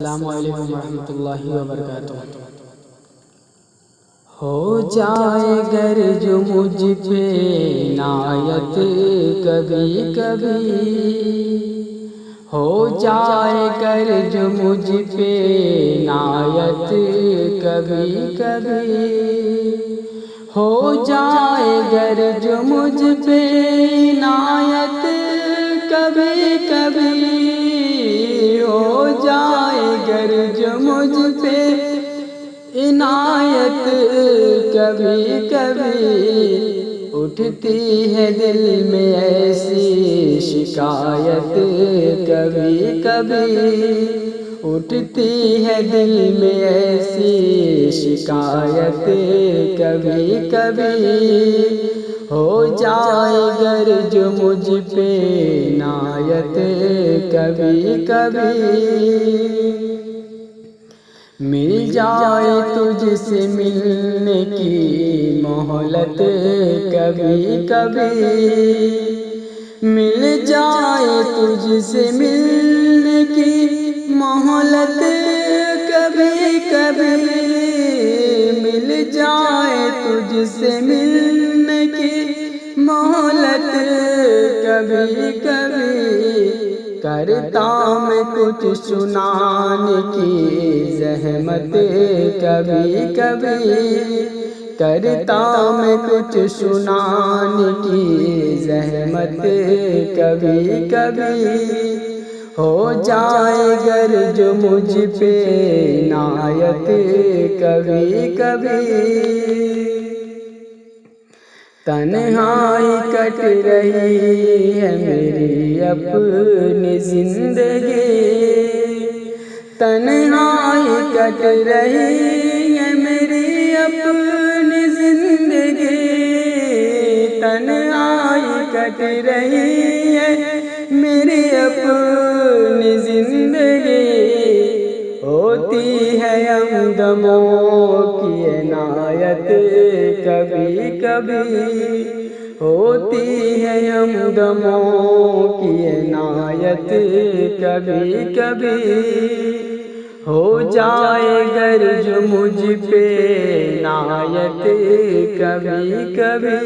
السلام علیکم ورحمۃ اللہ وبرکاتہ۔ ہو جائے گر جو مجھ پہ عنایت کبھی کبھی، ہو جائے گر جو مجھ پہ عنایت کبھی کبھی، ہو جائے گر جو مجھ پہ عنایت کبھی کبھی، ہو جائے گر جو مجھ پہ عنایت کبھی کبھی، اٹھتی ہے دل میں ایسی شکایت کبھی کبھی، اٹھتی ہے دل میں ایسی شکایت کبھی کبھی، ہو جائے گر جو مجھ پہ عنایت کبھی کبھی، مل جائے تجھ سے ملنے کی مہلت کبھی کبھی، مل جائے تجھ سے ملنے کی مہلت کبھی کبھی، مل جائے تجھ سے ملنے کی مہلت کبھی کبھی، کرتا میں کچھ سنانے کی زحمت کبھی کبھی، کرتا میں کچھ سنانے کی زحمت کبھی کبھی، ہو جائے گر جو مجھ پہ عنایت کبھی کبھی، تنہائی کٹ رہی ہے میری اپنی زندگی، تنہائی کٹ رہی ہے میری اپنی زندگی، تنہائی کٹ رہی ہے میری اپنی زندگی، ہوتی ہے ہمدموں کی عنایت کبھی کبھی، ہوتی ہے ہمدموں کی عنایت کبھی کبھی، ہو جائے گر جو مجھ پہ عنایت کبھی کبھی،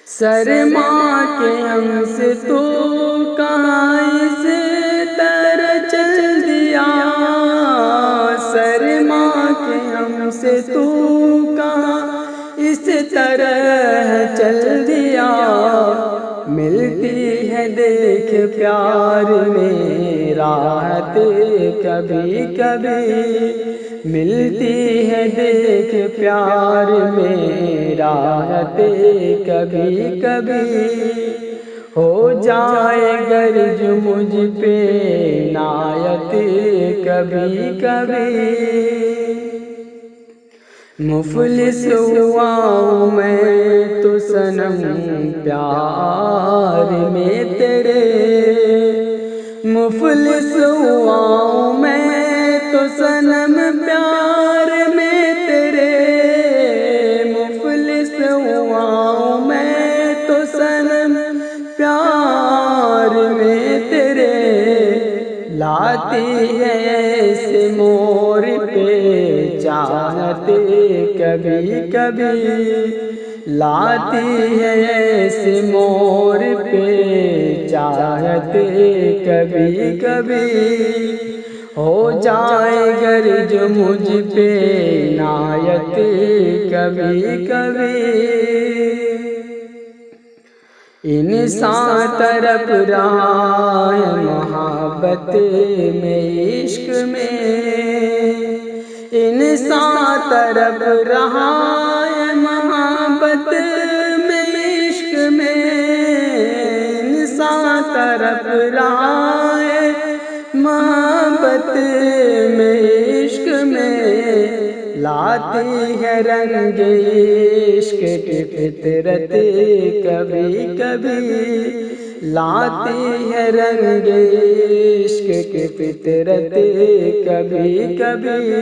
سرما کے ہم سے تو کہاں اس طرح چل دیا، سرما کے ہم سے تو کہاں اس طرح چل دیا، ملتی ہے دیکھ پیار میں راحت کبھی کبھی، ملتی ہے دیکھ پیار میں راحت کبھی کبھی، ہو جائے گر جو مجھ پہ عنایت کبھی کبھی، مفلس ہوا ہوں میں تو صنم پیار میں تیرے، مفلس ہوا ہوں میں تو صنم پیار میں تیرے، مفلس ہوا ہوں میں تو صنم پیار میں تیرے، لاتی ہے ایسے مور پہ چاہت کبھی کبھی، لاتی ہے ایسے مور پہ چاہت کبھی کبھی، ہو جائے گر جو مجھ پہ عنایت کبھی کبھی، انسان تڑپ رہا ہے محبت میں عشق میں، انسان تڑپ رہا ہے محبت میں عشق میں، انسان تڑپ رہا ہے محبت میں عشق میں، لاتی ہے رنگ عشق کی فطرت کبھی کبھی، لاتی ہے رنگ عشق کی فطرت کبھی کبھی،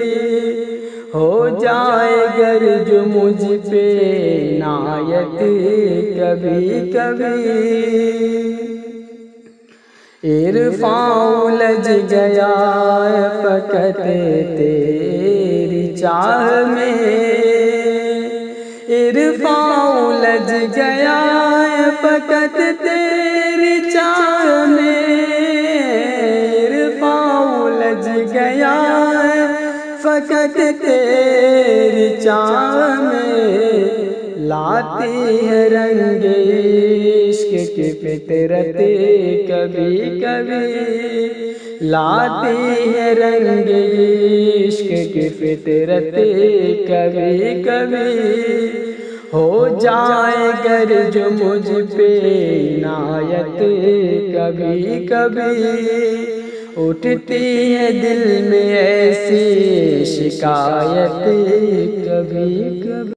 ہو جائے گر جو مجھ پہ عنایت کبھی کبھی، عرفان الجھ گیا فقط تیری چاہ میں، عرفان الجھ گیا فقط تیری چاہ میں، عرفان الجھ گیا فقط تیری چاہ میں، لاتی ہے رنگ عشق کی فطرت کبھی کبھی، لاتی ہے رنگ عشق کی فطرت کبھی کبھی، ہو جائے گر جو مجھ پہ عنایت کبھی کبھی، اٹھتی ہے دل میں ایسی شکایت کبھی کبھی۔